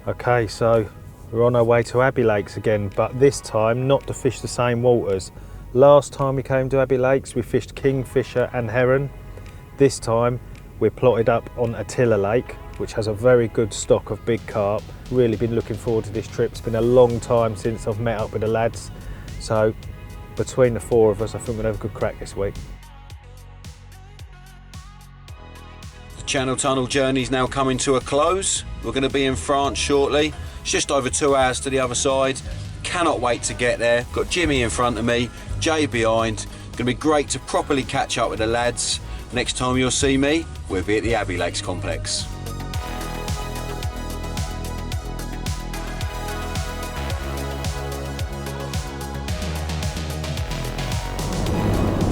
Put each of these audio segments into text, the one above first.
Okay, so we're on our way to Abbey Lakes again, but this time not to fish the same waters. Last time we came to Abbey Lakes, we fished kingfisher and heron. This time we're plotted up on Attila Lake, which has a very good stock of big carp. Really been looking forward to this trip. It's been a long time since I've met up with the lads. So between the four of us, I think we'll have a good crack this week. The Channel Tunnel journey's now coming to a close. We're going to be in France shortly. It's just over 2 hours to the other side. Cannot wait to get there. Got Jimmy in front of me, Jay behind. Going to be great to properly catch up with the lads. Next time you'll see me, we'll be at the Abbey Lakes complex.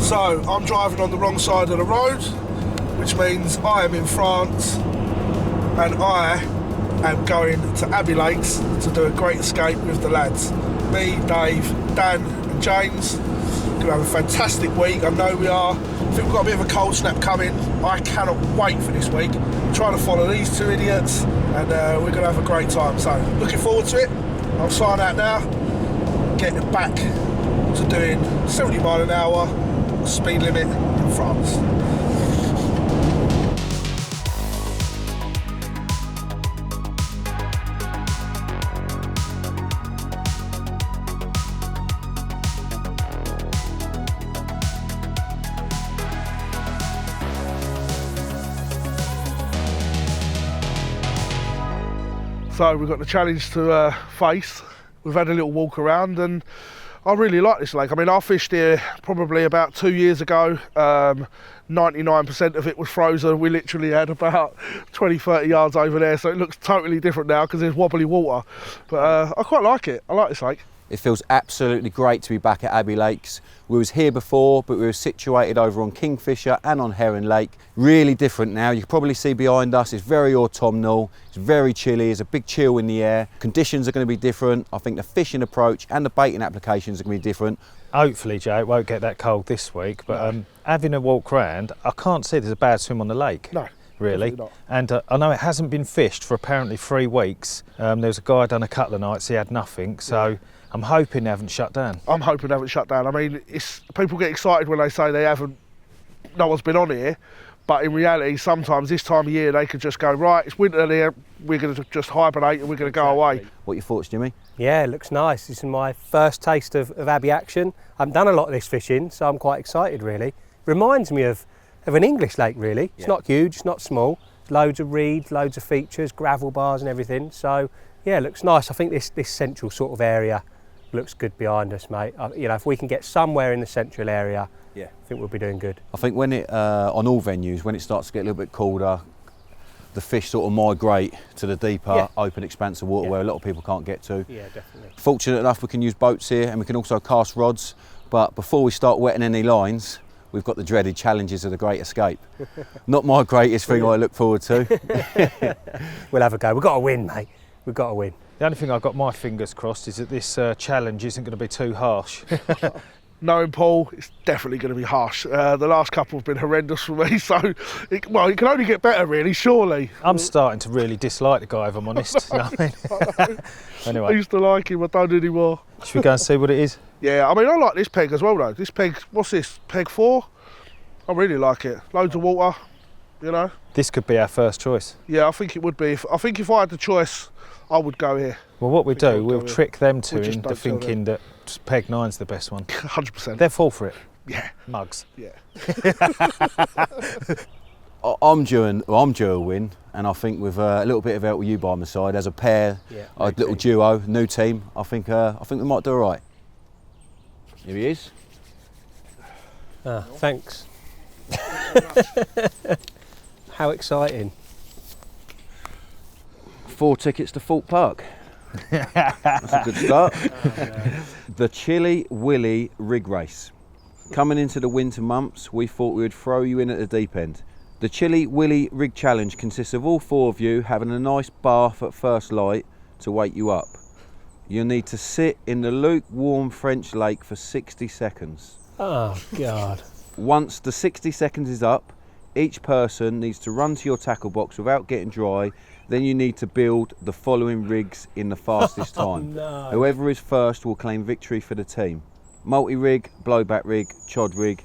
So I'm driving on the wrong side of the road, which means I am in France and I am going to Abbey Lakes to do a great escape with the lads. Me, Dave, Dan and James. Going to have a fantastic week, I know we are. I think we've got a bit of a cold snap coming. I cannot wait for this week. I'm trying to follow these two idiots and we're going to have a great time. So looking forward to it. I'll sign out now, get back to doing 70 mile an hour speed limit in France. So we've got the challenge to face. We've had a little walk around and I really like this lake. I mean, I fished here probably about 2 years ago. 99% of it was frozen. We literally had about 20, 30 yards over there. So it looks totally different now because there's wobbly water. But I quite like it. I like this lake. It feels absolutely great to be back at Abbey Lakes. We was here before, but we were situated over on Kingfisher and on Heron Lake. Really different now. You can probably see behind us, it's very autumnal, it's very chilly, there's a big chill in the air. Conditions are going to be different. I think the fishing approach and the baiting applications are going to be different. Hopefully, Jay, it won't get that cold this week, but having a walk round, I can't see there's a bad swim on the lake. No. Really, not. And I know it hasn't been fished for apparently 3 weeks. There was a guy done a couple of nights, he had nothing, so yeah. I'm hoping they haven't shut down. I'm hoping they haven't shut down. I mean, people get excited when they say they haven't, no one's been on here, but in reality, sometimes this time of year they could just go, right, it's winter there, we're going to just hibernate and we're going to go away. What are your thoughts, Jimmy? Yeah, it looks nice. This is my first taste of Abbey action. I haven't done a lot of this fishing, so I'm quite excited, really. Reminds me of an English lake, really. It's not huge, it's not small. Loads of reeds, loads of features, gravel bars and everything. So, yeah, it looks nice. I think this central sort of area looks good behind us, mate. You know, if we can get somewhere in the central area, I think we'll be doing good. I think when it, on all venues, when it starts to get a little bit colder, the fish sort of migrate to the deeper, open expanse of water where a lot of people can't get to. Yeah, definitely. Fortunate enough, we can use boats here and we can also cast rods. But before we start wetting any lines, we've got the dreaded challenges of the Great Escape. Not my greatest thing I look forward to. We'll have a go. We've got to win, mate. We've got to win. The only thing I've got my fingers crossed is that this challenge isn't going to be too harsh. Knowing Paul, it's definitely going to be harsh. The last couple have been horrendous for me, so it can only get better, really, surely. I'm starting to really dislike the guy, if I'm honest. You know what I mean? Anyway. I used to like him, I don't anymore. Should we go and see what it is? Yeah, I mean, I like this peg as well, though. This peg, what's this, peg 4? I really like it. Loads of water, you know. This could be our first choice. Yeah, I think it would be. I think if I had the choice, I would go here. Well, what we do, we'll trick them into thinking that peg 9's the best one. 100%. They'll fall for it. Yeah. Mugs. Yeah. I'm due a win, and I think with a little bit of help with you by my side, as a pair, a little duo, new team, I think we might do all right. Here he is. Thanks. How exciting. 4 tickets to Fort Park. That's a good start. The Chili Willy Rig Race. Coming into the winter months, we thought we would throw you in at the deep end. The Chili Willy Rig Challenge consists of all 4 of you having a nice bath at first light to wake you up. You'll need to sit in the lukewarm French lake for 60 seconds. Oh, God. Once the 60 seconds is up, each person needs to run to your tackle box without getting dry, Then you need to build the following rigs in the fastest time. No. Whoever is first will claim victory for the team. Multi-rig, blowback rig, chod rig.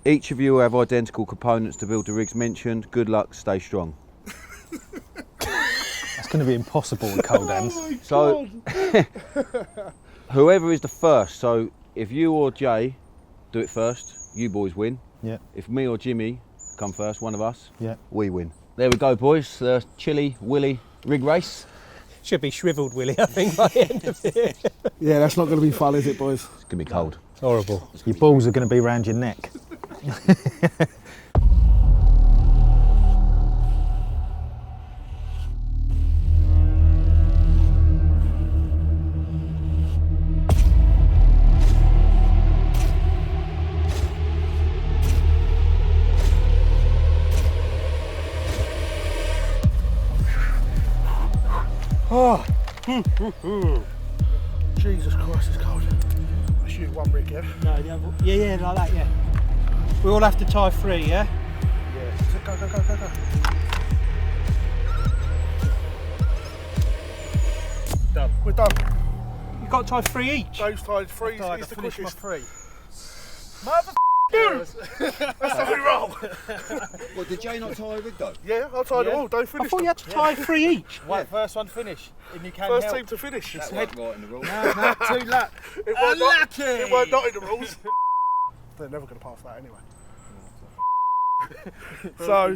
Each of you will have identical components to build the rigs mentioned. Good luck, stay strong. It's going to be impossible with cold hands. So, whoever is the first, so if you or Jay do it first, you boys win. Yeah. If me or Jimmy come first, one of us, Yeah. we win. There we go, boys. The Chili Willy rig race. Should be shriveled, Willy, I think, by the end of it. Yeah, that's not going to be fun, is it, boys? It's gonna be cold. It's horrible. Your balls are going to be around your neck. Oh. Jesus Christ, it's cold. I shoot one rig, yeah? No, the other, yeah, like that, yeah. We all have to tie 3, yeah? Yeah. So go. Done. We're done. You've got to tie 3 each. Dave's tied 3, he's the Finish my quickest. 3. Mother that's how we roll. Well, did Jay not tie a rig though? Yeah, I'll tie them all, Dave I finish thought them. you had to tie 3 each. Right, first one to finish. And you can First help. team to finish. That wasn't right in the rules. No, 2 laps. It weren't not in the rules. They're never going to pass that anyway. So,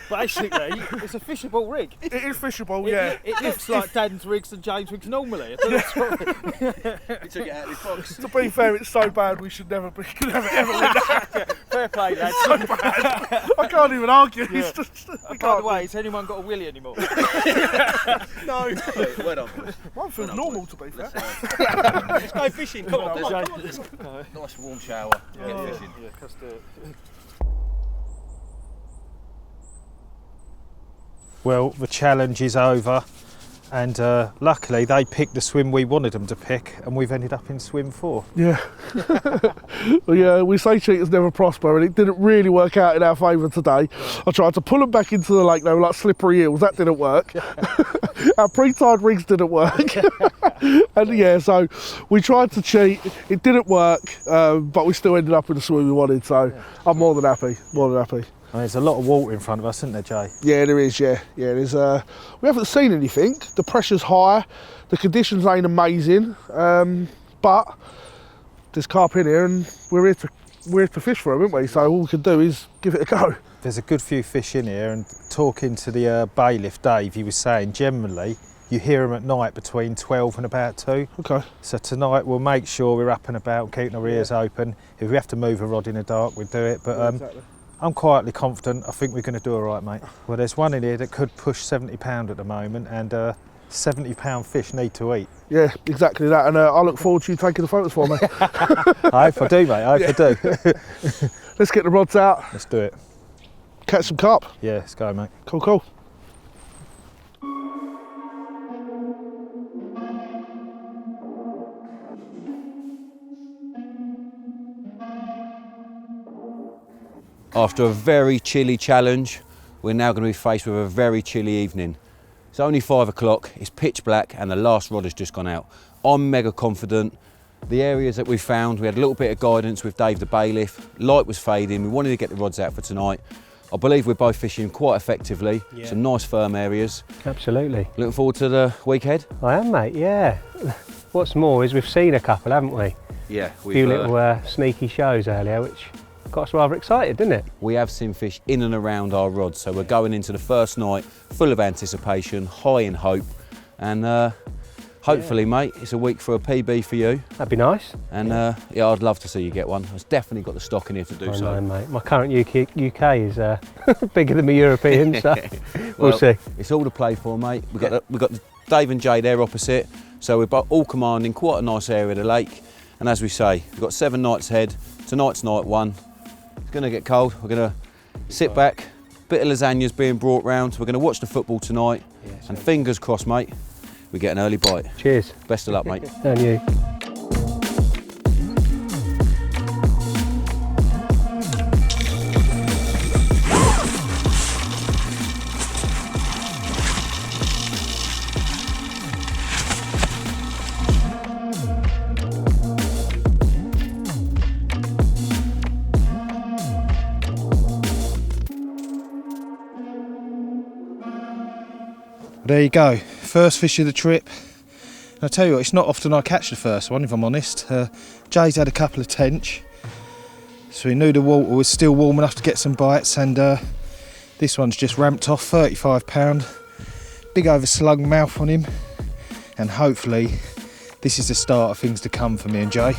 Basically, it's a fishable rig. it is fishable, yeah. It looks like Dan's rigs and James' rigs normally. I don't know He took it out of his box. To be fair, it's so bad we should never ever win that. Fair play, lads. So bad. I can't even argue. It's just, we By the can't. way, has anyone got a Willy anymore? No. Well done, boys. One feels normal, to be fair. Let's go fishing. Come on, come on. Nice warm shower. Get fishing. Yeah, let's do it. Well, the challenge is over, and luckily they picked the swim we wanted them to pick, and we've ended up in swim 4. Yeah. Well, yeah, we say cheaters never prosper, and it didn't really work out in our favour today. I tried to pull them back into the lake, they were like slippery eels, that didn't work. Our pre-tied rigs didn't work. And yeah, so we tried to cheat, it didn't work, but we still ended up in the swim we wanted, so I'm more than happy, There's a lot of water in front of us, isn't there, Jay? Yeah, there is, yeah. There's, we haven't seen anything, the pressure's high, the conditions ain't amazing, but there's carp in here and we're here to fish for them, aren't we? So all we can do is give it a go. There's a good few fish in here, and talking to the bailiff, Dave, he was saying generally you hear them at night between 12 and about 2. Okay. So tonight we'll make sure we're up and about, keeping our ears open. If we have to move a rod in the dark, we'll do it. But Exactly. I'm quietly confident. I think we're going to do all right, mate. Well, there's one in here that could push 70 pound at the moment, and 70 pound fish need to eat. Yeah, exactly that. And I look forward to you taking the photos for me. I hope I do, mate. I hope I do. Let's get the rods out, Let's do it. catch some carp. Yeah, let's go, mate. Cool. After a very chilly challenge, we're now going to be faced with a very chilly evening. It's only 5 o'clock, it's pitch black, and the last rod has just gone out. I'm mega confident. The areas that we found, we had a little bit of guidance with Dave the bailiff. Light was fading, we wanted to get the rods out for tonight. I believe we're both fishing quite effectively. Yeah. Some nice firm areas. Absolutely. Looking forward to the week ahead? I am, mate, yeah. What's more is we've seen a couple, haven't we? Yeah, A few little sneaky shows earlier, which got us rather excited, didn't it? we have seen fish in and around our rods, so we're going into the first night full of anticipation, high in hope, and hopefully, mate, it's a week for a PB for you. That'd be nice. And yeah, I'd love to see you get one. I've definitely got the stock in here to do I so. know, mate. My current UK is bigger than my European, so we'll see. It's all to play for, mate. We've got Dave and Jay there opposite, so we're all commanding quite a nice area of the lake. And as we say, we've got 7 nights ahead. Tonight's night 1. It's going to get cold. We're going to sit back. Bit of lasagna's being brought round. We're going to watch the football tonight. And fingers crossed, mate, we get an early bite. Cheers. Best of luck, mate. And you. There you go, first fish of the trip. And I tell you what, it's not often I catch the first one, if I'm honest. Jay's had a couple of tench, so he knew the water was still warm enough to get some bites, and this one's just ramped off, 35 pound. Big over slug mouth on him, and hopefully this is the start of things to come for me and Jay.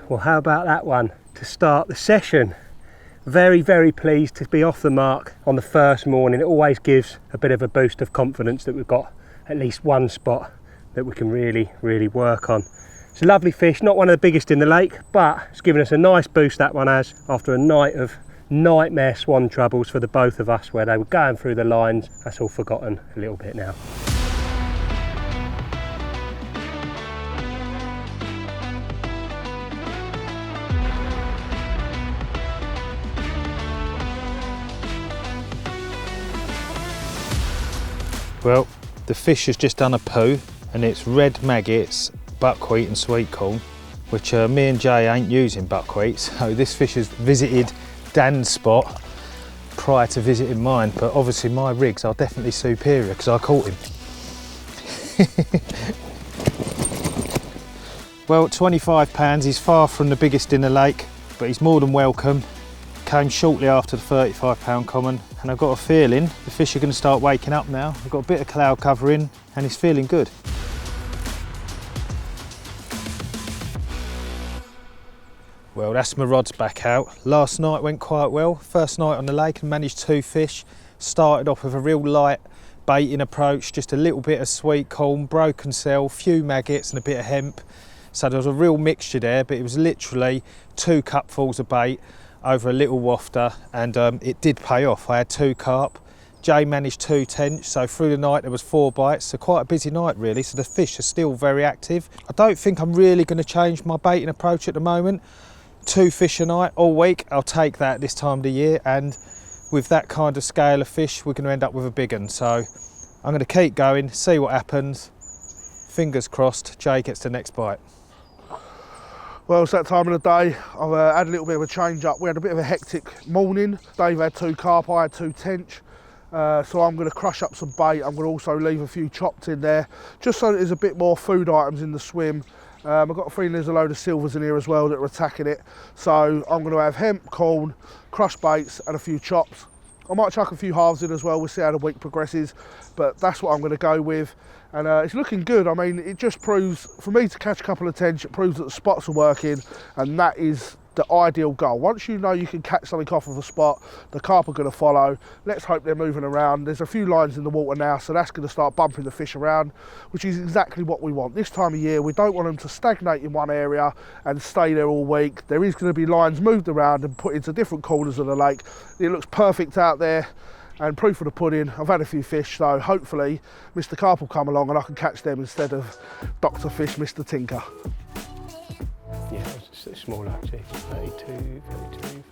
Well, how about that one to start the session? Very, very pleased to be off the mark on the first morning. It always gives a bit of a boost of confidence that we've got at least one spot that we can really, really work on. It's a lovely fish, not one of the biggest in the lake, but it's given us a nice boost, that one has, after a night of nightmare swan troubles for the both of us, where they were going through the lines. That's all forgotten a little bit now. Well, the fish has just done a poo, and it's red maggots, buckwheat and sweet corn, which me and Jay ain't using buckwheat, so this fish has visited Dan's spot prior to visiting mine, but obviously my rigs are definitely superior because I caught him. Well, 25 pounds, he's far from the biggest in the lake, but he's more than welcome. Came shortly after the 35 pound common, and I've got a feeling the fish are going to start waking up now. I've got a bit of cloud cover in, and he's feeling good. Well, that's my rods back out. Last night went quite well. First night on the lake and managed 2 fish. Started off with a real light baiting approach, just a little bit of sweet corn, broken cell, few maggots and a bit of hemp. So there was a real mixture there, but it was literally 2 cupfuls of bait over a little wafter, and it did pay off. I had 2 carp. Jay managed 2 tench, so through the night there was 4 bites, so quite a busy night really, so the fish are still very active. I don't think I'm really going to change my baiting approach at the moment. 2 fish a night all week, I'll take that this time of the year, and with that kind of scale of fish we're going to end up with a big one. So I'm going to keep going, see what happens. Fingers crossed Jay gets the next bite. Well, it's that time of the day. I've had a little bit of a change up. We had a bit of a hectic morning. Dave had 2 carp, I had 2 tench. So I'm going to crush up some bait. I'm going to also leave a few chopped in there, just so that there's a bit more food items in the swim. I've got a feeling there's a load of silvers in here as well that are attacking it. So I'm going to have hemp, corn, crushed baits and a few chops. I might chuck a few halves in as well. We'll see how the week progresses, but that's what I'm going to go with. And it's looking good. I mean, it just proves, for me to catch a couple of tench, it proves that the spots are working, and that is the ideal goal. Once you know you can catch something off of a spot, the carp are going to follow. Let's hope they're moving around. There's a few lines in the water now, so that's going to start bumping the fish around, which is exactly what we want. This time of year, we don't want them to stagnate in one area and stay there all week. There is going to be lines moved around and put into different corners of the lake. It looks perfect out there. And proof of the pudding, I've had a few fish, so hopefully Mr. Carp will come along and I can catch them instead of Dr. Fish, Mr. Tinker. Yeah, it's smaller actually. 32,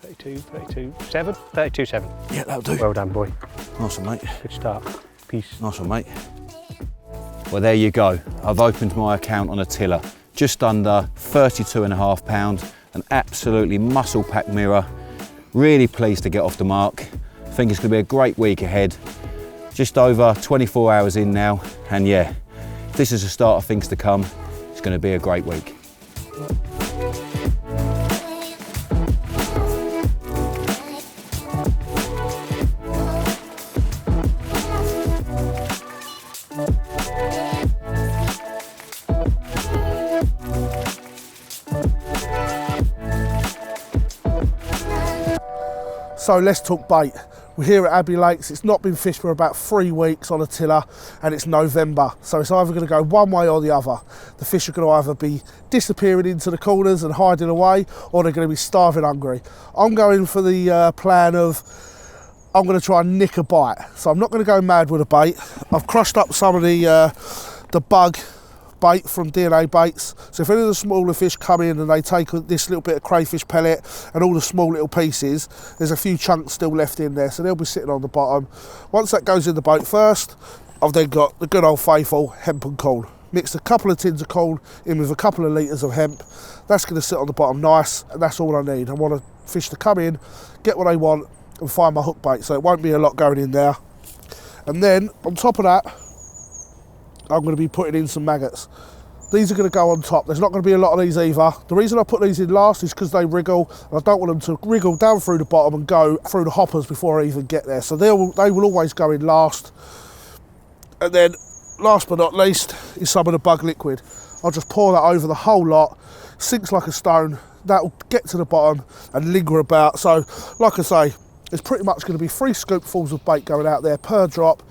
32, 32, 7? 32, 7. Yeah, that'll do. Well done, boy. Nice one, mate. Good start. Peace. Nice one, mate. Well, there you go. I've opened my account on Attila. Just under 32.5 pounds, an absolutely muscle-packed mirror. Really pleased to get off the mark. I think it's going to be a great week ahead. Just over 24 hours in now, and yeah, this is the start of things to come. It's going to be a great week. So let's talk bait. We're here at Abbey Lakes. It's not been fished for about 3 weeks on Attila, and it's November, so it's either going to go one way or the other. The fish are going to either be disappearing into the corners and hiding away, or they're going to be starving hungry. I'm going for the plan of I'm going to try and nick a bite, so I'm not going to go mad with a bait. I've crushed up some of the bug bait from DNA baits, so if any of the smaller fish come in and they take this little bit of crayfish pellet and all the small little pieces, there's a few chunks still left in there, so they'll be sitting on the bottom. Once that goes in the boat first, I've then got the good old faithful hemp and corn. Mixed a couple of tins of corn in with a couple of litres of hemp. That's going to sit on the bottom nice, and that's all I need. I want a fish to come in, get what they want and find my hook bait, so it won't be a lot going in there. And then on top of that, I'm going to be putting in some maggots. These are going to go on top. There's not going to be a lot of these either. The reason I put these in last is because they wriggle, and I don't want them to wriggle down through the bottom and go through the hoppers before I even get there. So they will always go in last. And then, last but not least, is some of the bug liquid. I'll just pour that over the whole lot. Sinks like a stone. That'll get to the bottom and linger about. So, like I say, there's pretty much going to be 3 scoopfuls of bait going out there per drop,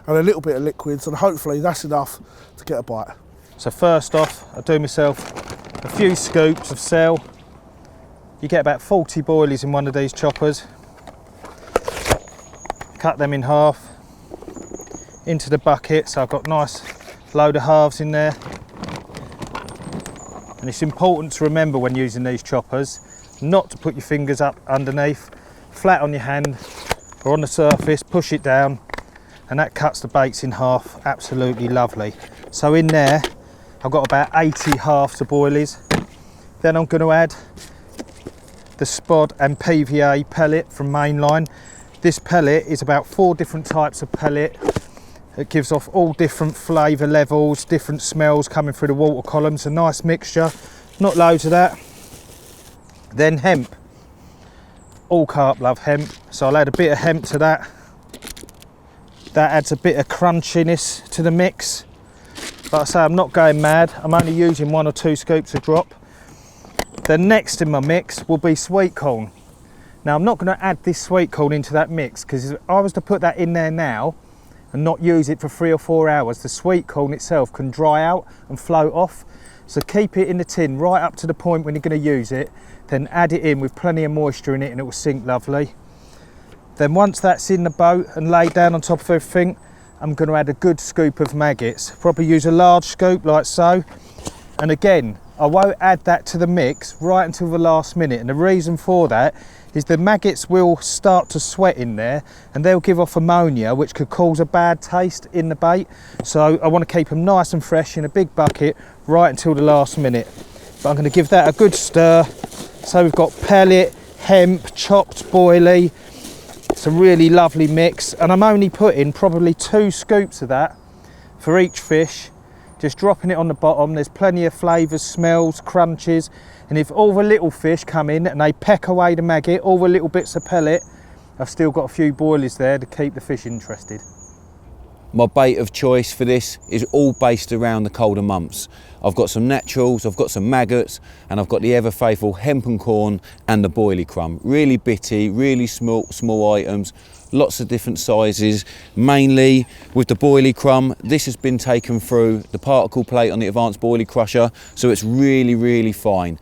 and a little bit of liquids, and hopefully that's enough to get a bite. So first off, I do myself a few scoops of cell. You get about 40 boilies in one of these choppers. Cut them in half into the bucket, so I've got a nice load of halves in there. And it's important to remember when using these choppers not to put your fingers up underneath, flat on your hand or on the surface, push it down, and that cuts the baits in half. Absolutely lovely. So in there I've got about 80 halves of boilies. Then I'm going to add the spod and PVA pellet from Mainline. This pellet is about 4 different types of pellet. It gives off all different flavour levels, different smells coming through the water columns. A nice mixture, not loads of that. Then hemp. All carp love hemp, so I'll add a bit of hemp to that. That adds a bit of crunchiness to the mix. But I say, I'm not going mad. I'm only using 1 or 2 scoops a drop. Then next in my mix will be sweet corn. Now I'm not going to add this sweet corn into that mix, because if I was to put that in there now and not use it for 3 or 4 hours, the sweet corn itself can dry out and float off. So keep it in the tin right up to the point when you're going to use it, then add it in with plenty of moisture in it and it will sink lovely. Then once that's in the boat and laid down on top of everything, I'm going to add a good scoop of maggots. Probably use a large scoop like so. And again, I won't add that to the mix right until the last minute. And the reason for that is the maggots will start to sweat in there and they'll give off ammonia, which could cause a bad taste in the bait. So I want to keep them nice and fresh in a big bucket right until the last minute. But I'm going to give that a good stir. So we've got pellet, hemp, chopped boilie. It's a really lovely mix, and I'm only putting probably 2 scoops of that for each fish, just dropping it on the bottom. There's plenty of flavours, smells, crunches, and if all the little fish come in and they peck away the maggot, all the little bits of pellet, I've still got a few boilies there to keep the fish interested. My bait of choice for this is all based around the colder months. I've got some naturals, I've got some maggots, and I've got the ever faithful hemp and corn and the boilie crumb. Really bitty, really small items, lots of different sizes. Mainly with the boilie crumb, this has been taken through the particle plate on the advanced boilie crusher, so it's really fine.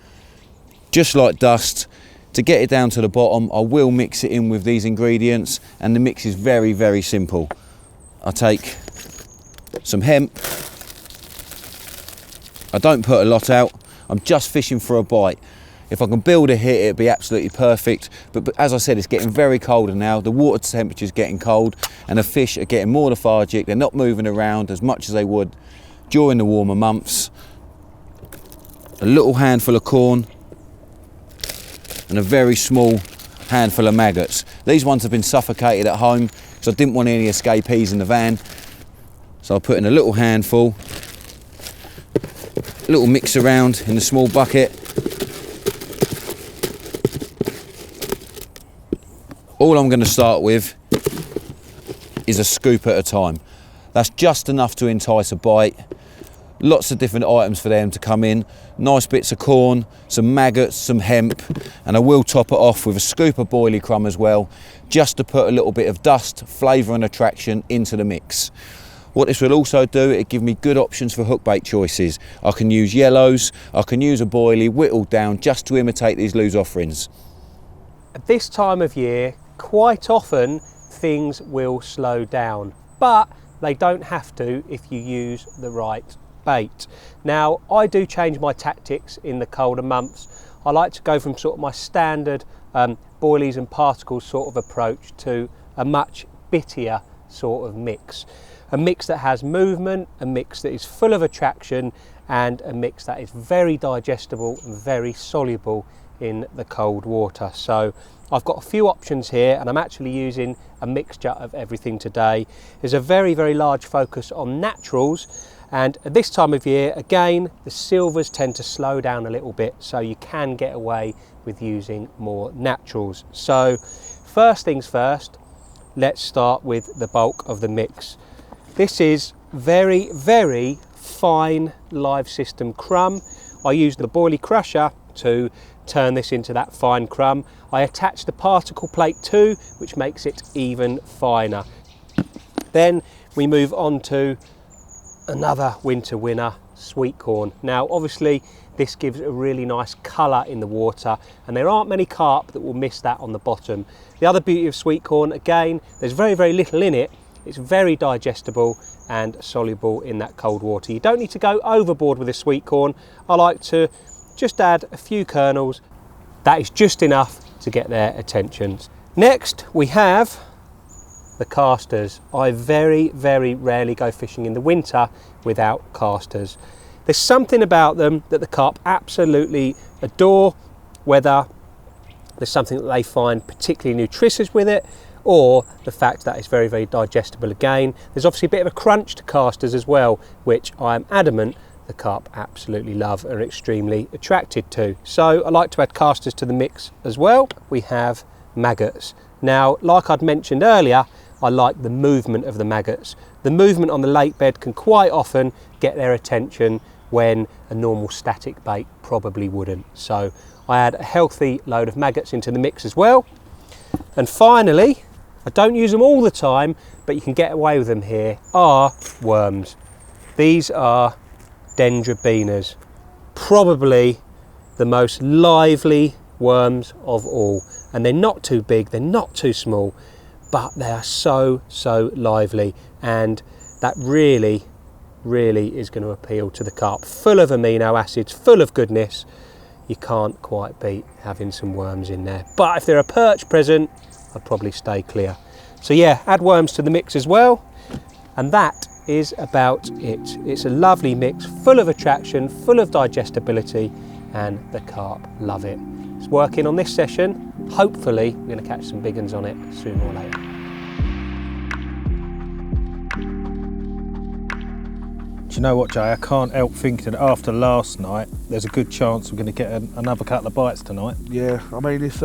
Just like dust. To get it down to the bottom, I will mix it in with these ingredients, and the mix is very simple. I take some hemp. I don't put a lot out. I'm just fishing for a bite. If I can build a hit, it'd be absolutely perfect. But as I said, it's getting very colder now. The water temperature's getting cold and the fish are getting more lethargic. They're not moving around as much as they would during the warmer months. A little handful of corn and a very small handful of maggots. These ones have been suffocated at home, so I didn't want any escapees in the van. So I put in a little handful, a little mix around in the small bucket. All I'm going to start with is a scoop at a time. That's just enough to entice a bite. Lots of different items for them to come in. Nice bits of corn, some maggots, some hemp, and I will top it off with a scoop of boilie crumb as well, just to put a little bit of dust, flavour and attraction into the mix. What this will also do, it give me good options for hook bait choices. I can use yellows, I can use a boilie whittled down just to imitate these loose offerings. At this time of year, quite often things will slow down, but they don't have to if you use the right bait. Now, I do change my tactics in the colder months. I like to go from sort of my standard boilies and particles sort of approach to a much bittier sort of mix. A mix that has movement, a mix that is full of attraction, and a mix that is very digestible and very soluble in the cold water. So I've got a few options here, and I'm actually using a mixture of everything today. There's a very, very large focus on naturals, and at this time of year, again, the silvers tend to slow down a little bit, so you can get away with using more naturals. So first things first, let's start with the bulk of the mix. This is very, very fine live system crumb. I use the boilie crusher to turn this into that fine crumb. I attach the particle plate too, which makes it even finer. Then we move on to another winter winner, sweet corn. Now obviously this gives a really nice colour in the water, and there aren't many carp that will miss that on the bottom. The other beauty of sweet corn, again, there's very, very little in it. It's very digestible and soluble in that cold water. You don't need to go overboard with the sweet corn. I like to just add a few kernels. That is just enough to get their attention. Next we have the casters. I very, very rarely go fishing in the winter without casters. There's something about them that the carp absolutely adore, whether there's something that they find particularly nutritious with it, or the fact that it's very, very digestible again. There's obviously a bit of a crunch to casters as well, which I am adamant the carp absolutely love and are extremely attracted to. So I like to add casters to the mix as well. We have maggots. Now, like I'd mentioned earlier, I like the movement of the maggots. The movement on the lake bed can quite often get their attention when a normal static bait probably wouldn't. So I add a healthy load of maggots into the mix as well. And finally, I don't use them all the time, but you can get away with them here, are worms. These are dendrobinas, probably the most lively worms of all. And they're not too big, they're not too small, but they are so, so lively. And that really, really is going to appeal to the carp. Full of amino acids, full of goodness. You can't quite beat having some worms in there. But if they're a perch present, I'd probably stay clear. So yeah, add worms to the mix as well. And that is about it. It's a lovely mix, full of attraction, full of digestibility, and the carp love it. It's working on this session. Hopefully, we're going to catch some big ones on it sooner or later. Do you know what, Jay? I can't help thinking that after last night, there's a good chance we're going to get another couple of bites tonight. Yeah, I mean, it's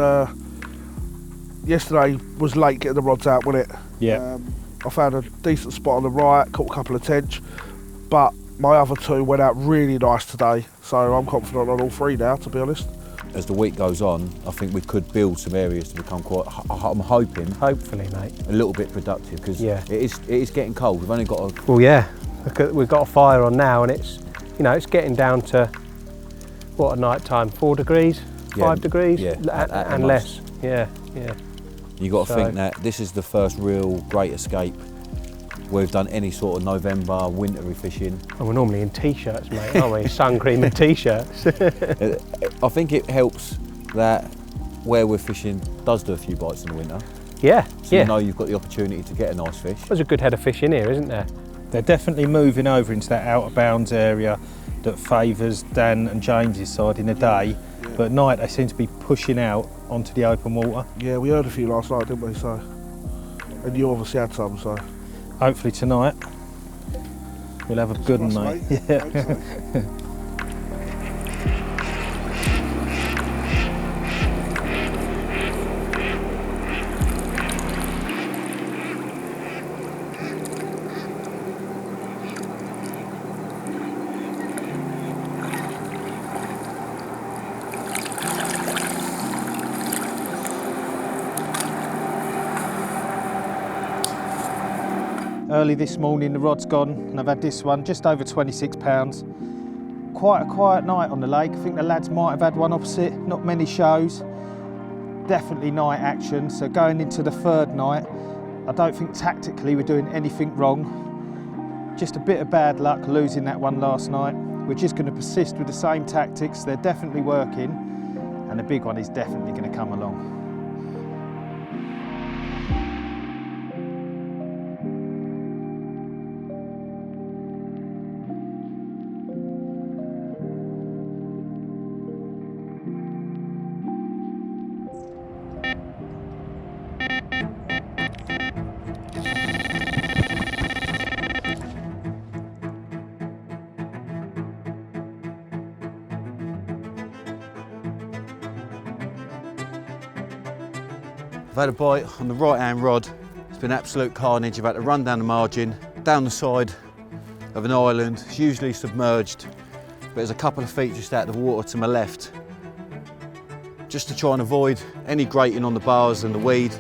yesterday was late getting the rods out, wasn't it? Yeah. I found a decent spot on the right, caught a couple of tench, but my other two went out really nice today, so I'm confident on all three now, to be honest. As the week goes on, I think we could build some areas to become quite, I'm hoping, Hopefully, mate. a little bit productive, because Yeah. it is getting cold. We've only got a... Well, yeah, we've got a fire on now, and it's, you know, it's getting down to, what, at night time, 4 degrees, 5 degrees, yeah, and less. Yeah, yeah. You've got to So- think that this is the first real great escape where we've done any sort of November wintery fishing. And we're normally in t-shirts, mate, aren't we? Sun cream and t-shirts. I think it helps that where we're fishing does do a few bites in the winter. Yeah, So yeah. you know you've got the opportunity to get a nice fish. There's a good head of fish in here, isn't there? They're definitely moving over into that out of bounds area that favours Dan and James's side in the day, but at night they seem to be pushing out onto the open water. Yeah, we heard a few last night, didn't we? So, and you obviously had some, so. Hopefully tonight we'll have a good one, Nice, mate. mate. Yeah. Hope so. Early this morning the rod's gone and I've had this one just over 26 pounds. Quite a quiet night on the lake. I think the lads might have had one opposite, not many shows. Definitely night action, so going into the third night, I don't think tactically we're doing anything wrong. Just a bit of bad luck losing that one last night. We're just going to persist with the same tactics, they're definitely working, and the big one is definitely going to come along. I've had a bite on the right hand rod. It's been absolute carnage. I've had to run down the margin, down the side of an island. It's usually submerged, but there's a couple of feet just out of the water to my left. Just to try and avoid any grating on the bars and the weed,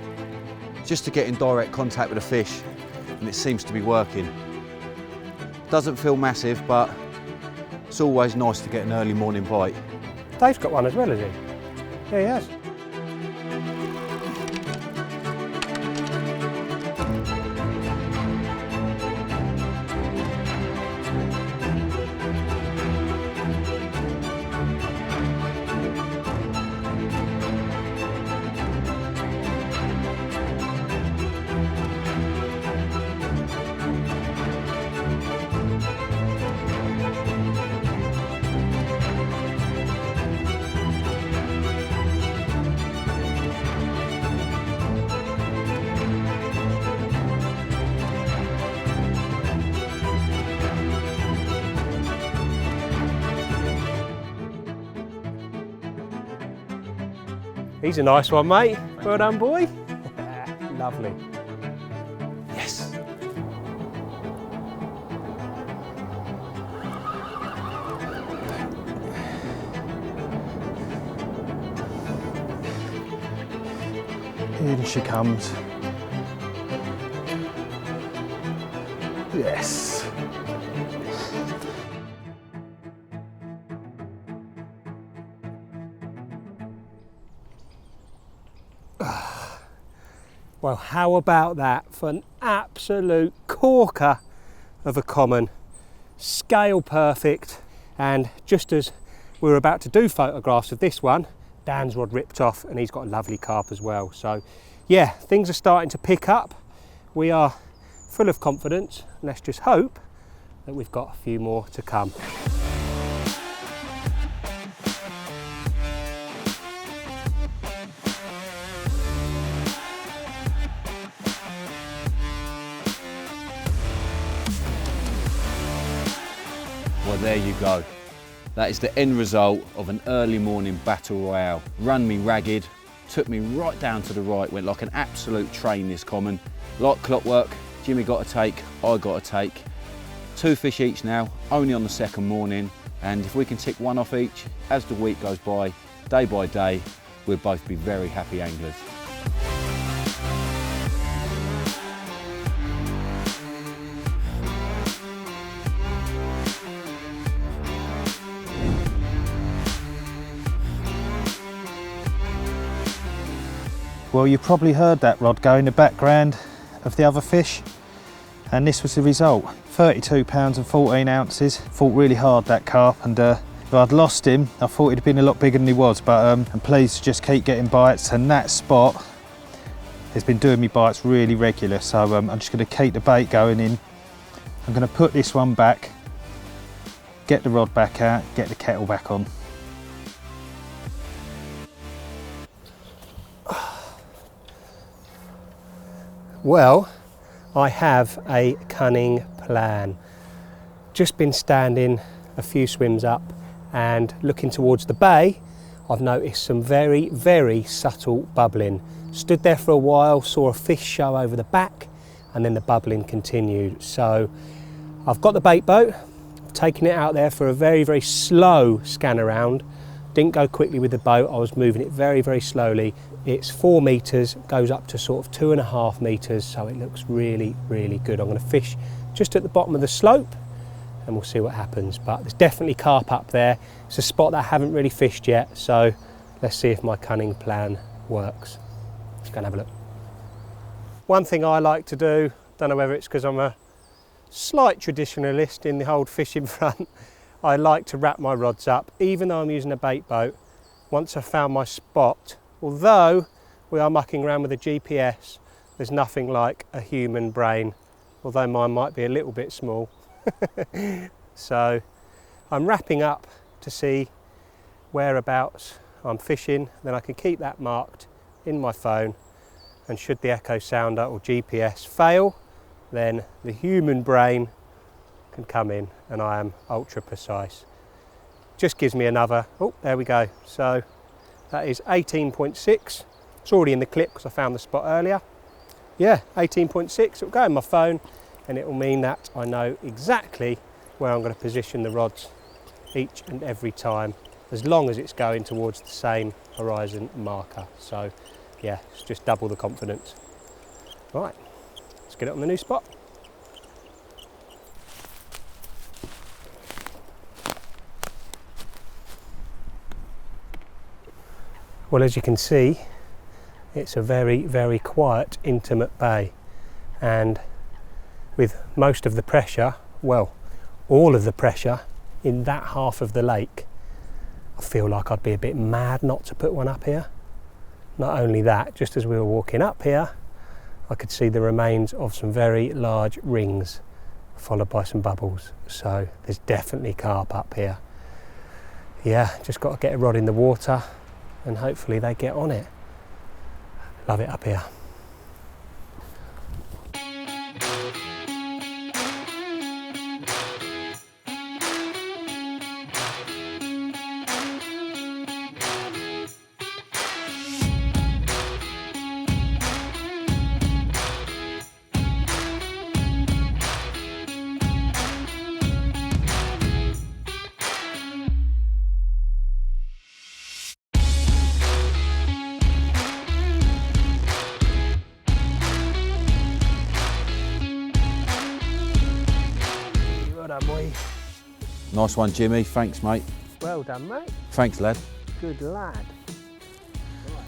just to get in direct contact with the fish, and it seems to be working. Doesn't feel massive, but it's always nice to get an early morning bite. Dave's got one as well, has he? Yeah, he has. He's a nice one, mate. Well done, boy. Lovely. Yes. In she comes. Yes. Well, how about that for an absolute corker of a common, scale perfect, and just as we were about to do photographs of this one, Dan's rod ripped off and he's got a lovely carp as well. So yeah, things are starting to pick up. We are full of confidence. Let's just hope that we've got a few more to come. Well, there you go. That is the end result of an early morning battle royale. Run me ragged, took me right down to the right, went like an absolute train this common. Like clockwork, Jimmy got a take, I got a take. 2 fish each now, only on the second morning, and if we can tick one off each as the week goes by day, we'll both be very happy anglers. Well, you probably heard that rod go in the background of the other fish, and this was the result. 32 pounds and 14 ounces. Fought really hard, that carp, and if I'd lost him, I thought he'd have been a lot bigger than he was, but I'm pleased to just keep getting bites, and that spot has been doing me bites really regular, so I'm just going to keep the bait going in. I'm going to put this one back, get the rod back out, get the kettle back on. Well, I have a cunning plan. Just been standing a few swims up and looking towards the bay, I've noticed some very, very subtle bubbling. Stood there for a while, saw a fish show over the back, and then the bubbling continued. So I've got the bait boat, taken it out there for a very, very slow scan around. Didn't go quickly with the boat, I was moving it very, very slowly It's 4 metres, goes up to sort of 2.5 metres, so it looks really, really good. I'm going to fish just at the bottom of the slope and we'll see what happens. But there's definitely carp up there. It's a spot that I haven't really fished yet, so let's see if my cunning plan works. Let's go and have a look. One thing I like to do, don't know whether it's because I'm a slight traditionalist in the old fishing front, I like to wrap my rods up, even though I'm using a bait boat. Once I've found my spot, although we are mucking around with a GPS, there's nothing like a human brain, although mine might be a little bit small. So I'm wrapping up to see whereabouts I'm fishing, then I can keep that marked in my phone, and should the echo sounder or GPS fail, then the human brain can come in and I am ultra precise. Just gives me another, oh, there we go. So that is 18.6. It's already in the clip because I found the spot earlier. Yeah, 18.6, it'll go in my phone and it will mean that I know exactly where I'm going to position the rods each and every time, as long as it's going towards the same horizon marker. So yeah, it's just double the confidence. Right, let's get it on the new spot. Well, as you can see, it's a very, very quiet, intimate bay, and with most of the pressure, well, all of the pressure in that half of the lake, I feel like I'd be a bit mad not to put one up here. Not only that, just as we were walking up here, I could see the remains of some very large rings, followed by some bubbles. So there's definitely carp up here. Yeah, just got to get a rod in the water and hopefully they get on it. Love it up here. Boy. Nice one, Jimmy. Thanks, mate. Well done, mate. Thanks, lad. Good lad. Right.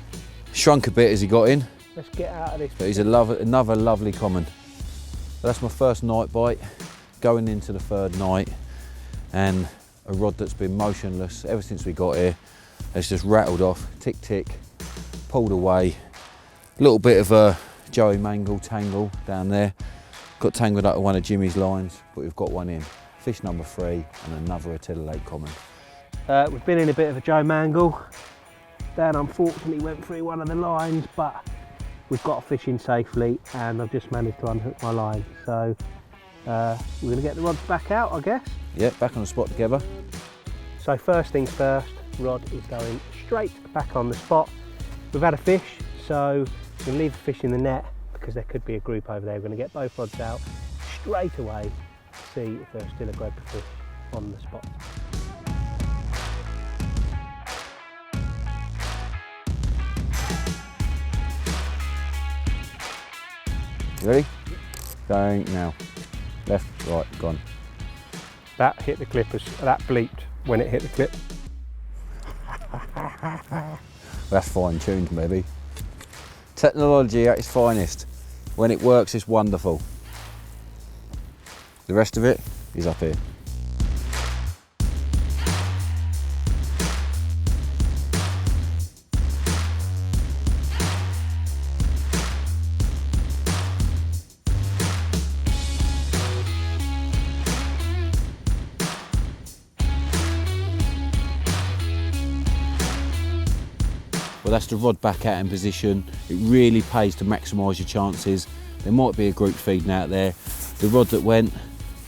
Shrunk a bit as he got in, Let's get out of this. but he's another lovely common. But that's my first night bite, going into the third night, and a rod that's been motionless ever since we got here. It's just rattled off, tick tick, pulled away. A little bit of a Joey Mangle tangle down there. Got tangled up with one of Jimmy's lines, but we've got one in. Fish number 3 and another Attila Lake common. We've been in a bit of a Joe Mangle. Dan unfortunately went through one of the lines, but we've got fishing safely and I've just managed to unhook my line. So we're going to get the rods back out, I guess. Yeah, back on the spot together. So first things first, rod is going straight back on the spot. We've had a fish, so we're going to leave the fish in the net because there could be a group over there. We're going to get both rods out straight away to see if there's still a group of fish on the spot. You ready? Going now. Left, right, gone. That hit the clip, that bleeped when it hit the clip. That's fine-tuned, maybe. Technology at its finest. When it works, it's wonderful. The rest of it is up here. Well, that's the rod back out in position. It really pays to maximise your chances. There might be a group feeding out there. The rod that went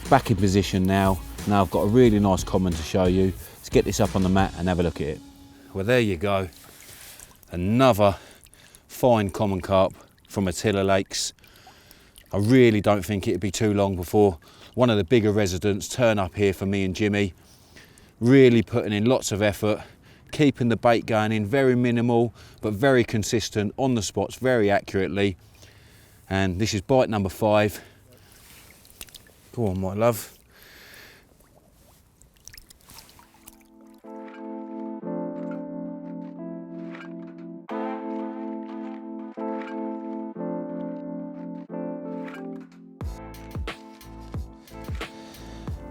back in position now. Now I've got a really nice common to show you. Let's get this up on the mat and have a look at it. Well, there you go. Another fine common carp from Attila Lakes. I really don't think it'd be too long before one of the bigger residents turn up here for me and Jimmy. Really putting in lots of effort, keeping the bait going in, very minimal, but very consistent, on the spots, very accurately. And this is bite number 5. Go on, my love.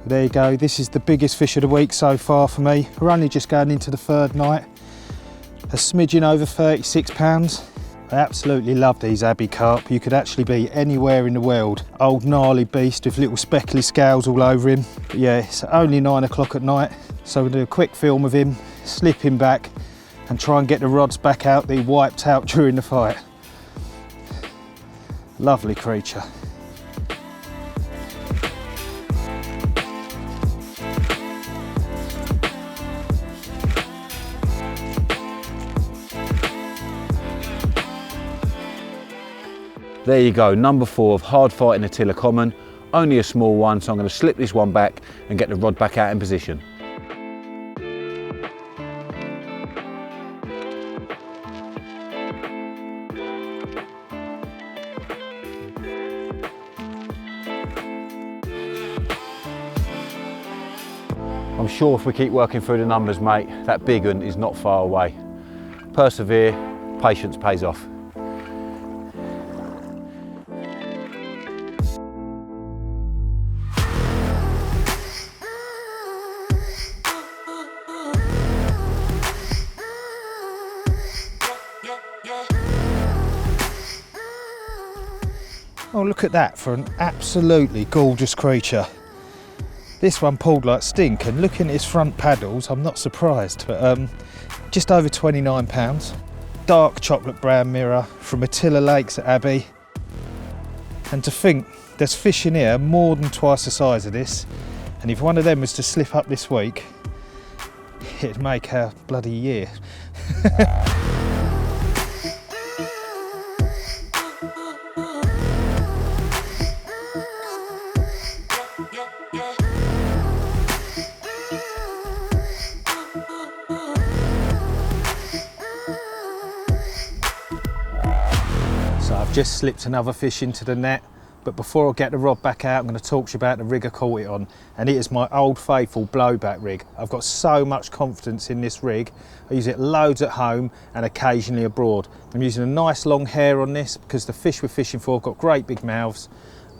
There you go, this is the biggest fish of the week so far for me. We're only just going into the 3rd night. A smidgen over 36 pounds. I absolutely love these Abbey carp. You could actually be anywhere in the world. Old gnarly beast with little speckly scales all over him. But yeah, it's only 9 o'clock at night, so we'll do a quick film of him, slip him back and try and get the rods back out that he wiped out during the fight. Lovely creature. There you go, number 4 of hard fighting Attila common. Only a small one, so I'm going to slip this one back and get the rod back out in position. I'm sure if we keep working through the numbers, mate, that big one is not far away. Persevere, patience pays off. Oh, look at that for an absolutely gorgeous creature. This one pulled like stink, and looking at his front paddles, I'm not surprised, but just over 29 pounds. Dark chocolate brown mirror from Attila Lakes at Abbey. And to think there's fish in here more than twice the size of this, and if one of them was to slip up this week, it'd make our bloody year. So I've just slipped another fish into the net, but before I get the rod back out, I'm going to talk to you about the rig I caught it on, and it is my old faithful Blowback rig. I've got so much confidence in this rig. I use it loads at home and occasionally abroad. I'm using a nice long hair on this because the fish we're fishing for have got great big mouths.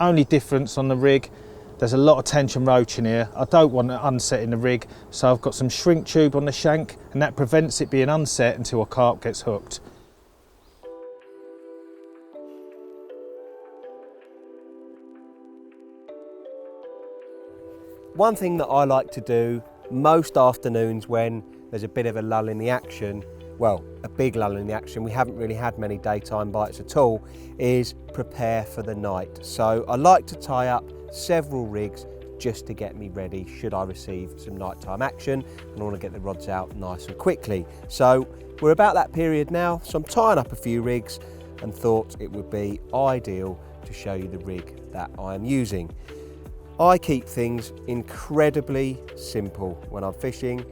Only difference on the rig, there's a lot of tension roach in here. I don't want it unset in the rig, so I've got some shrink tube on the shank, and that prevents it being unset until a carp gets hooked. One thing that I like to do most afternoons when there's a bit of a lull in the action, well, a big lull in the action, we haven't really had many daytime bites at all, is prepare for the night. So I like to tie up several rigs just to get me ready should I receive some nighttime action, and I want to get the rods out nice and quickly. So we're about that period now, so I'm tying up a few rigs and thought it would be ideal to show you the rig that I am using. I keep things incredibly simple when I'm fishing.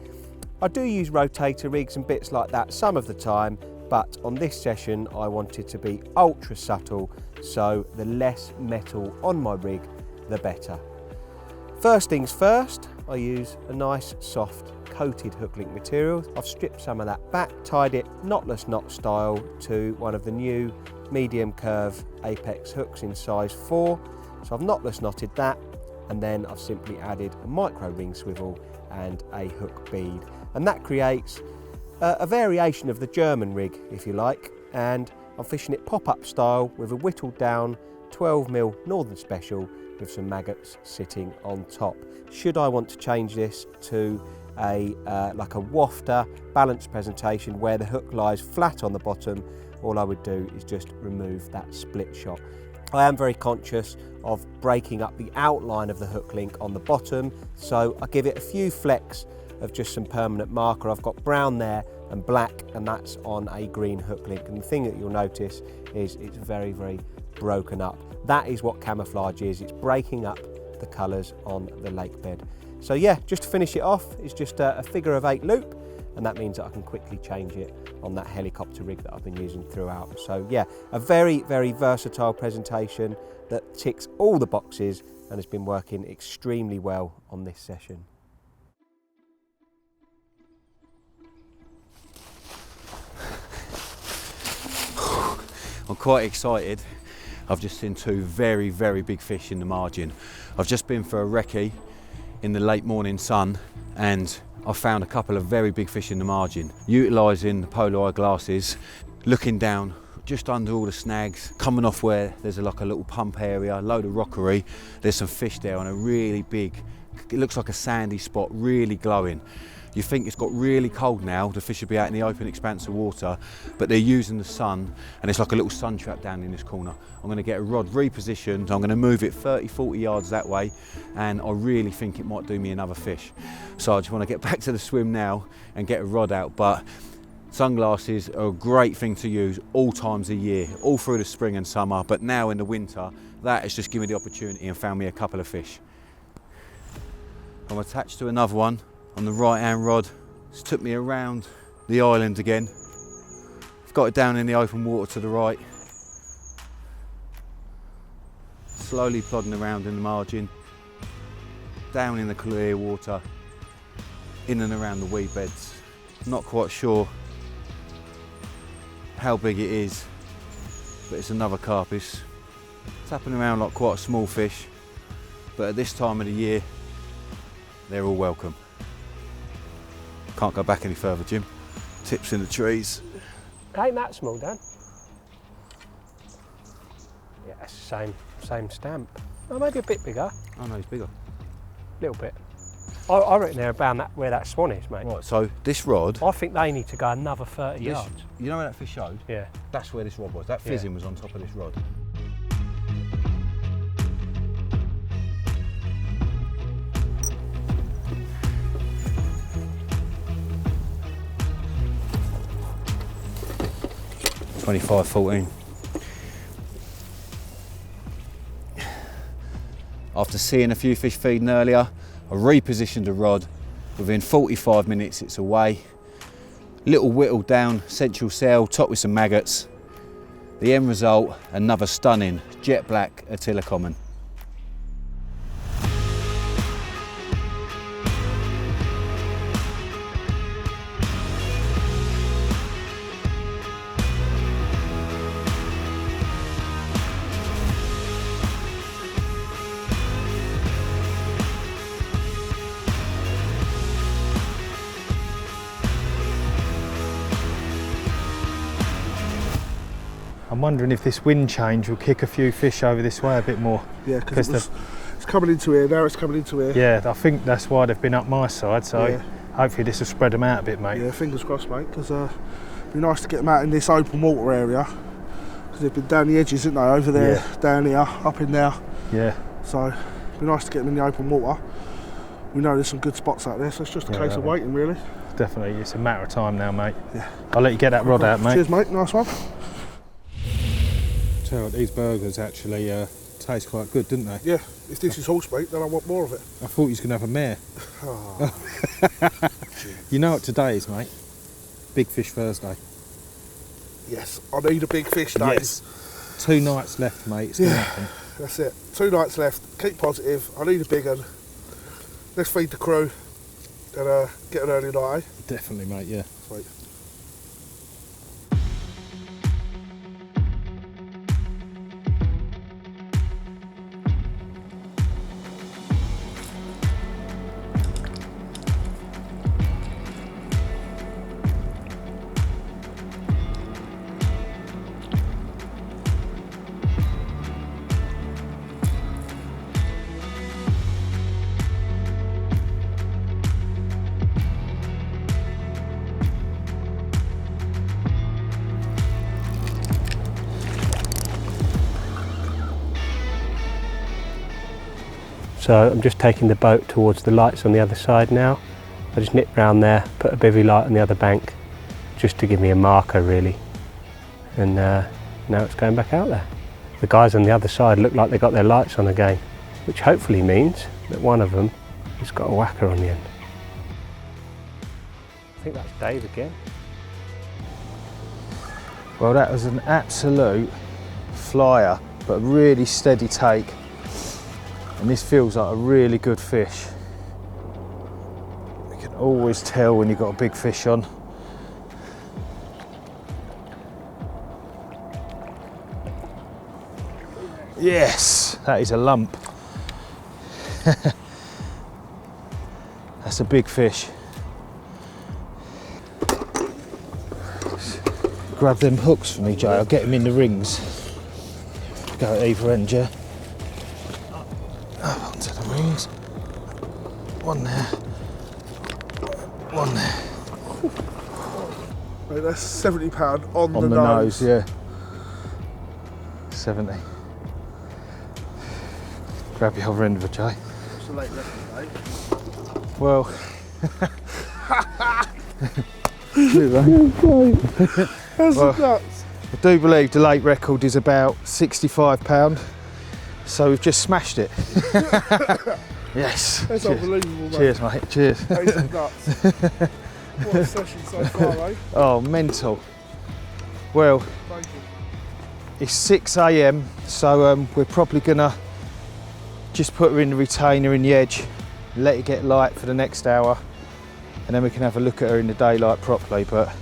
I do use rotator rigs and bits like that some of the time, but on this session I wanted to be ultra subtle, so the less metal on my rig, the better. First things first, I use a nice soft coated hook link material. I've stripped some of that back, tied it knotless knot style to one of the new medium curve Apex hooks in size 4. So I've knotless knotted that, and then I've simply added a micro ring swivel and a hook bead, and that creates a variation of the German rig, if you like, and I'm fishing it pop-up style with a whittled down 12mm Northern Special with some maggots sitting on top. Should I want to change this to like a wafter balance presentation where the hook lies flat on the bottom, all I would do is just remove that split shot. I am very conscious of breaking up the outline of the hook link on the bottom, so I give it a few flecks of just some permanent marker. I've got brown there and black, and that's on a green hook link, and the thing that you'll notice is it's very, very broken up. That is what camouflage is, it's breaking up the colours on the lake bed. So yeah, just to finish it off, it's just a figure of 8 loop, and that means that I can quickly change it on that helicopter rig that I've been using throughout. So yeah, a very, very versatile presentation that ticks all the boxes and has been working extremely well on this session. I'm quite excited. I've just seen two very, very big fish in the margin. I've just been for a recce in the late morning sun and I found a couple of very big fish in the margin. Utilising the polar eye glasses, looking down just under all the snags, coming off where there's like a little pump area, a load of rockery. There's some fish there on a really big, it looks like a sandy spot, really glowing. You think it's got really cold now, the fish should be out in the open expanse of water, but they're using the sun, and it's like a little sun trap down in this corner. I'm going to get a rod repositioned, I'm going to move it 30-40 yards that way, and I really think it might do me another fish. So I just want to get back to the swim now and get a rod out, but sunglasses are a great thing to use all times of year, all through the spring and summer, but now in the winter, that has just given me the opportunity and found me a couple of fish. I'm attached to another one on the right hand rod. It's took me around the island again. I've got it down in the open water to the right. Slowly plodding around in the margin, down in the clear water, in and around the weed beds. Not quite sure how big it is, but it's another carp. It's tapping around like quite a small fish, but at this time of the year, they're all welcome. Can't go back any further, Jim. Tips in the trees. Ain't that small, Dan? Yeah, it's the same stamp. Oh, maybe a bit bigger. Oh no, he's bigger. A little bit. I reckon they're about where that swan is, mate. Right, so this rod, I think they need to go another 30 yards. you know where that fish showed? Yeah. That's where this rod was. That fizzing was on top of this rod. $25.14. After seeing a few fish feeding earlier, I repositioned the rod. Within 45 minutes it's away. Little whittled down central cell, topped with some maggots. The end result, another stunning jet black Attila common. I'm wondering if this wind change will kick a few fish over this way a bit more. Yeah, because it's coming into here, now it's coming into here. Yeah, I think that's why they've been up my side, so yeah. Hopefully this will spread them out a bit, mate. Yeah, fingers crossed, mate, because it'd be nice to get them out in this open water area, because they've been down the edges, haven't they, over there, Yeah. down here, up in there. Yeah. So it'd be nice to get them in the open water. We know there's some good spots out there, so it's just a case of waiting, really. Definitely, it's a matter of time now, mate. Yeah. I'll let you get that rod out, mate. Cheers, mate, nice one. Tell you what, these burgers actually taste quite good, didn't they? Yeah, if this is horse meat, then I want more of it. I thought you was going to have a mare. Oh. You know what today is, mate? Big Fish Thursday. Yes, I need a big fish day. Yes. 2 nights left, mate. It's going to happen. That's it. 2 nights left. Keep positive. I need a big one. Let's feed the crew and get an early night, eh? Definitely, mate, yeah. Sweet. So I'm just taking the boat towards the lights on the other side now. I just nipped round there, put a bivvy light on the other bank, just to give me a marker really. And now it's going back out there. The guys on the other side look like they got their lights on again, which hopefully means that one of them has got a whacker on the end. I think that's Dave again. Well, that was an absolute flyer, but a really steady take. And this feels like a really good fish. You can always tell when you've got a big fish on. Yes, that is a lump. That's a big fish. Grab them hooks for me, Jay. I'll get them in the rings. Go at either end, yeah. Up onto the rings. One there. One there. Mate, that's £70 on the nose, yeah. 70. Grab your other end of it, Jay. It's a late record, mate. Well. That's Well, nuts. I do believe the late record is about £65, so we've just smashed it. Yes. That's Cheers. unbelievable, mate. Cheers, mate. Cheers. That is nuts. What a session so far, eh? Oh, mental. Well, Thank you. it's 6 AM, so we're probably gonna just put her in the retainer in the edge, let it get light for the next hour, and then we can have a look at her in the daylight properly. But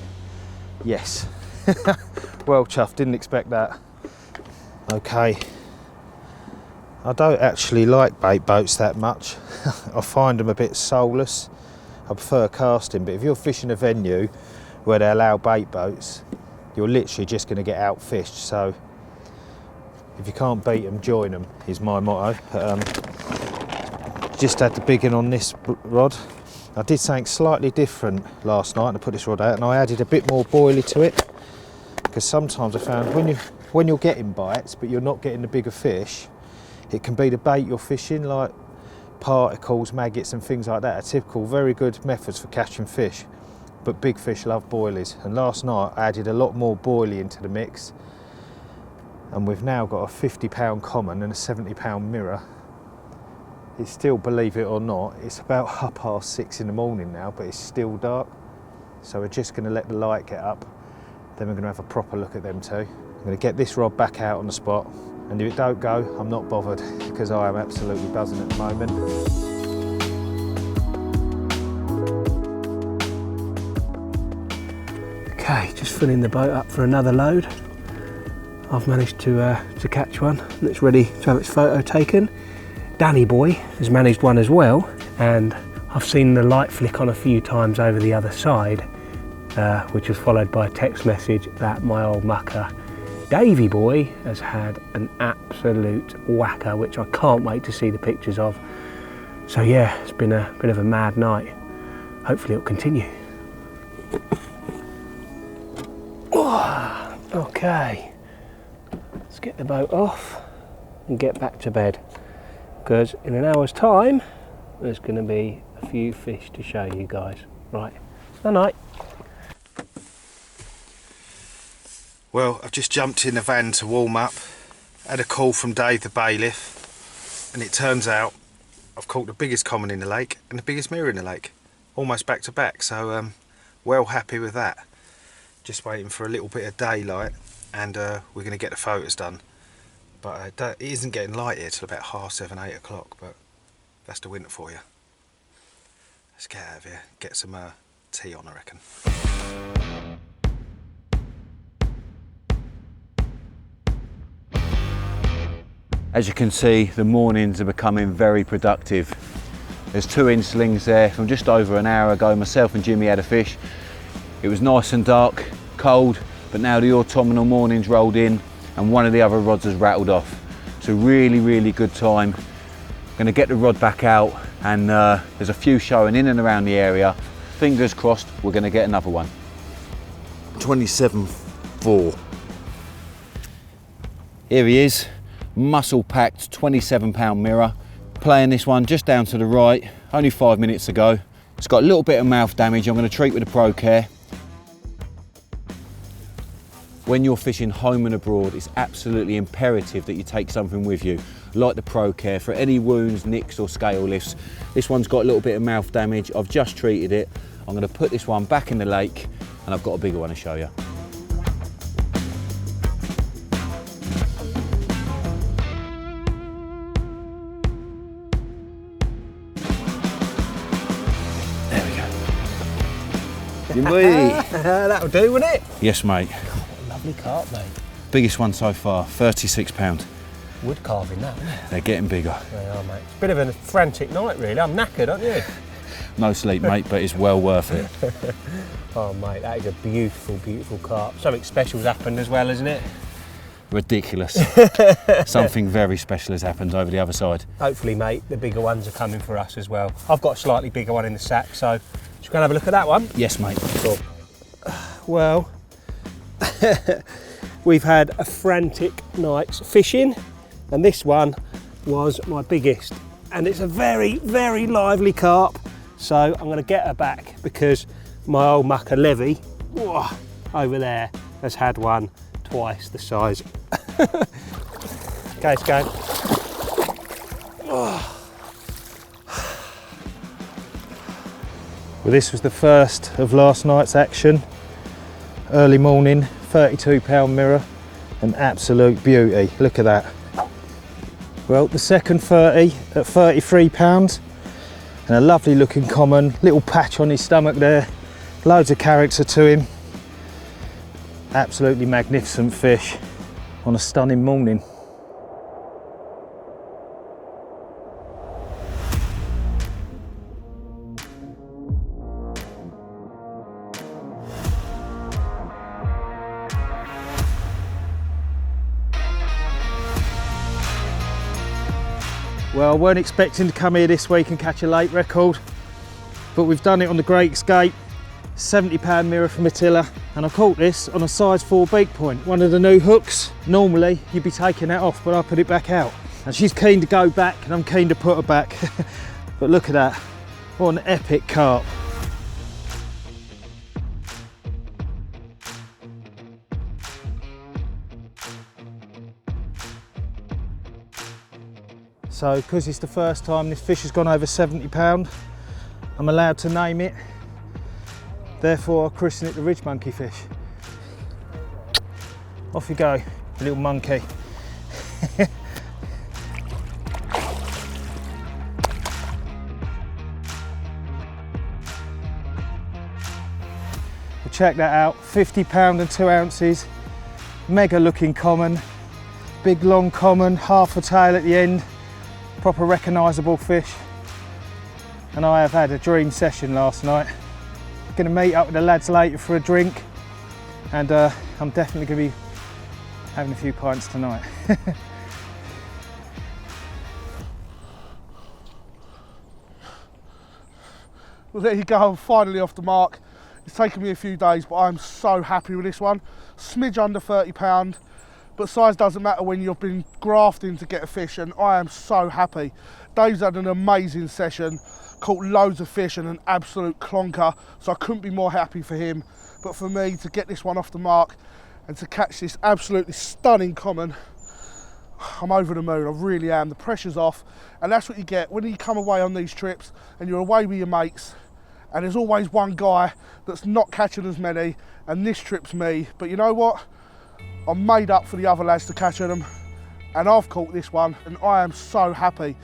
yes, well chuffed, didn't expect that. Okay, I don't actually like bait boats that much. I find them a bit soulless. I prefer casting, but if you're fishing a venue where they allow bait boats, you're literally just going to get outfished. So if you can't beat them, join them is my motto. Just had the big one on this rod. I did something slightly different last night, and I put this rod out and I added a bit more boilie to it, because sometimes I found when you're getting bites but you're not getting the bigger fish, it can be the bait you're fishing, like particles, maggots and things like that are typical, very good methods for catching fish, but big fish love boilies. And last night I added a lot more boilie into the mix, and we've now got a £50 common and a £70 mirror. It's still, believe it or not, it's about 6:30 in the morning now, but it's still dark. So we're just going to let the light get up, then we're going to have a proper look at them too. I'm going to get this rod back out on the spot, and if it don't go, I'm not bothered, because I am absolutely buzzing at the moment. Okay, just filling the boat up for another load. I've managed to catch one, and it's ready to have its photo taken. Danny boy has managed one as well, and I've seen the light flick on a few times over the other side, which was followed by a text message that my old mucker Davey boy has had an absolute whacker, which I can't wait to see the pictures of. So yeah, it's been a bit of a mad night. Hopefully it'll continue. Okay, let's get the boat off and get back to bed, because in an hour's time there's going to be a few fish to show you guys. Right, night night. Well, I've just jumped in the van to warm up, had a call from Dave the bailiff, and it turns out I've caught the biggest common in the lake and the biggest mirror in the lake, almost back to back, so well happy with that. Just waiting for a little bit of daylight, and we're going to get the photos done. But it isn't getting light here till about 7:30, 8 o'clock, but that's the winter for you. Let's get out of here, get some tea on, I reckon. As you can see, the mornings are becoming very productive. There's 2 inslings there from just over an hour ago. Myself and Jimmy had a fish. It was nice and dark, cold, but now the autumnal morning's rolled in and one of the other rods has rattled off. It's a really, really good time. Going to get the rod back out, and there's a few showing in and around the area. Fingers crossed we're going to get another one. 27.4. Here he is. Muscle packed 27-pound mirror. Playing this one just down to the right, only 5 minutes ago. It's got a little bit of mouth damage. I'm going to treat with the Pro Care. When you're fishing home and abroad, it's absolutely imperative that you take something with you, like the Pro Care, for any wounds, nicks or scale lifts. This one's got a little bit of mouth damage. I've just treated it. I'm going to put this one back in the lake, and I've got a bigger one to show you. There we go. That'll do, wouldn't it? Yes, mate. Lovely carp, mate. Biggest one so far, 36 pound. Wood carving that, isn't it? They're getting bigger. They are, mate. It's a bit of a frantic night, really. I'm knackered, aren't you? No sleep, mate, but it's well worth it. Oh, mate, that is a beautiful, beautiful carp. Something special's happened as well, isn't it? Ridiculous. Something very special has happened over the other side. Hopefully, mate, the bigger ones are coming for us as well. I've got a slightly bigger one in the sack, so just go and have a look at that one. Yes, mate. Cool. Well, we've had a frantic night's fishing, and this one was my biggest. And it's a very, very lively carp. So I'm going to get her back because my old mucker Levy, over there, has had one twice the size. Okay, let's go. Well, this was the first of last night's action. Early morning, 32 pound mirror, an absolute beauty. Look at that. Well, the second 30 at 33 pounds, and a lovely looking common, little patch on his stomach there, loads of character to him. Absolutely magnificent fish on a stunning morning. Well, I weren't expecting to come here this week and catch a lake record, but we've done it on the Great Escape. 70 pound mirror from Attila, and I caught this on a size 4 beak point, one of the new hooks. Normally you'd be taking that off, but I put it back out. And she's keen to go back, and I'm keen to put her back. But look at that, what an epic carp. So, because it's the first time this fish has gone over 70 pound, I'm allowed to name it. Therefore, I'll christen it the RidgeMonkey fish. Off you go, you little monkey. Well, check that out, 50 pound and 2 ounces. Mega looking common, big long common, half a tail at the end. Proper recognisable fish. And I have had a dream session last night. Going to meet up with the lads later for a drink, and I'm definitely going to be having a few pints tonight. Well, there you go, I'm finally off the mark. It's taken me a few days, but I'm so happy with this one. Smidge under 30 pound, but size doesn't matter when you've been grafting to get a fish, and I am so happy. Dave's had an amazing session. Caught loads of fish and an absolute clonker, so I couldn't be more happy for him. But for me to get this one off the mark and to catch this absolutely stunning common, I'm over the moon, I really am. The pressure's off, and that's what you get when you come away on these trips and you're away with your mates, and there's always one guy that's not catching as many, and this trip's me. But you know what? I'm made up for the other lads to catch them, and I've caught this one, and I am so happy.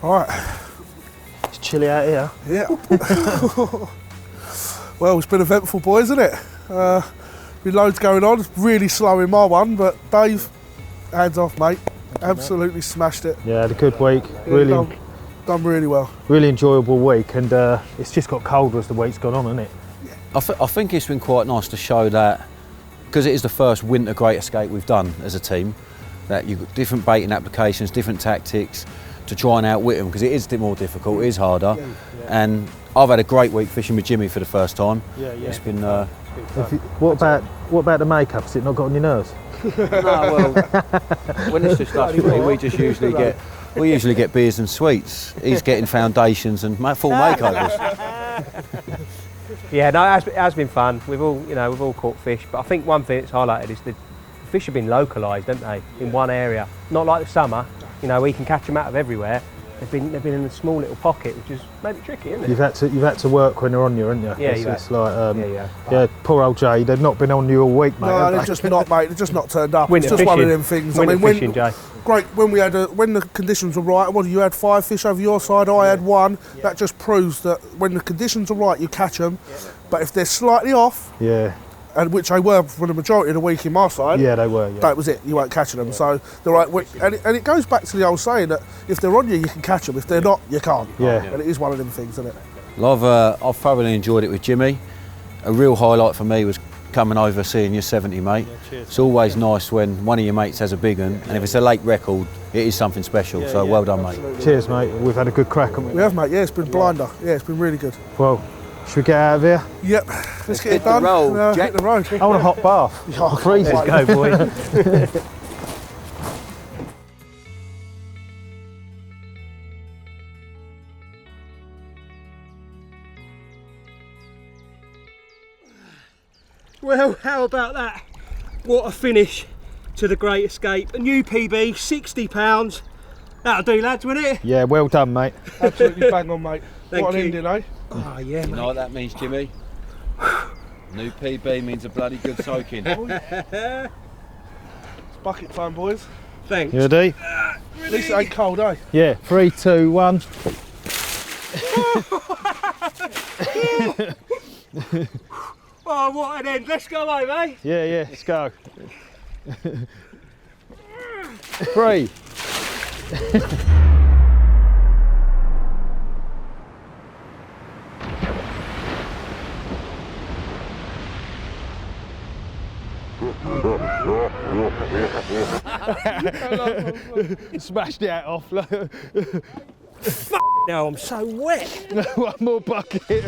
All right. It's chilly out here. Yeah. Well, it's been eventful, boys, isn't it? Been loads going on. It's really slow in my one, but Dave, hands off, mate. Absolutely smashed it. Yeah, had a good week. Yeah, Really done really well. Really enjoyable week, and it's just got colder as the week's gone on, hasn't it? I think it's been quite nice to show that, because it is the first winter Great Escape we've done as a team, that you've got different baiting applications, different tactics to try and outwit them, because it is a bit more difficult, it is harder. Yeah. And I've had a great week fishing with Jimmy for the first time. Yeah. It's been What about the makeup? Has it not got on your nerves? no, well, when it's just us three, we usually get beers and sweets. He's getting foundations and full makeovers. Yeah, no, it has been fun. We've all caught fish, but I think one thing that's highlighted is the fish have been localised, haven't they, in one area. Not like the summer, we can catch them out of everywhere. They've been in a small little pocket, which has made it tricky, isn't it? You've had to work when they're on you, haven't you? Yeah, it's like yeah. Poor old Jay. They've not been on you all week, mate. No, they've just not, mate. They've just not turned up. Winter It's just one of them things. Winter fishing, Jay. Great. When the conditions were right, you had 5 fish over your side. I had 1. Yeah. That just proves that when the conditions are right, you catch them. Yeah. But if they're slightly off, and which they were for the majority of the week in my side. Yeah, they were. Yeah. That was it. You weren't catching them. Yeah. So the right, and it goes back to the old saying that if they're on you, you can catch them. If they're not, you can't. Yeah. And it is one of them things, isn't it? Well, I've thoroughly enjoyed it with Jimmy. A real highlight for me was coming over, seeing your 70, mate. Yeah, cheers. It's always nice when one of your mates has a big one, and if it's a late record, it is something special. So well done, absolutely. Mate. Cheers, mate. We've had a good crack on it. We have, mate. Yeah, it's been blinder. Yeah, it's been really good. Well, should we get out of here? Yep. Let's get it done. Hit the road. I want a hot bath. I'm freezing. Let's go, boys. Well, how about that? What a finish to the Great Escape. A new PB, £60. That'll do, lads, won't it? Yeah, well done, mate. Absolutely bang on, mate. Thank what an you. ending, eh? Oh, yeah, You know what that means, Jimmy? New PB means a bloody good soaking. It's bucket time, boys. Thanks. You ready? At least it ain't cold, eh? Yeah, 3, 2, 1. Oh, what an end. Let's go home, eh? Yeah, let's go. 3. Smashed it out off. No, I'm so wet. One more bucket.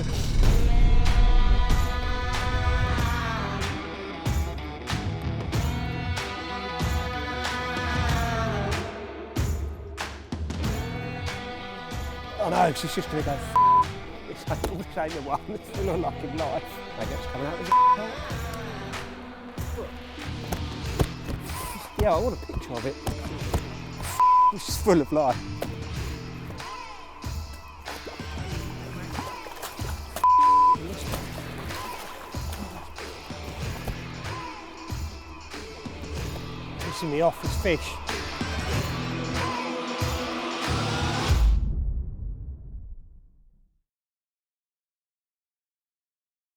I know, because it's just going to go this ain't the one. It's still unlucky life. Maggots coming out of the Yeah, I want a picture of it. It's just full of life. Pissing me off, this fish.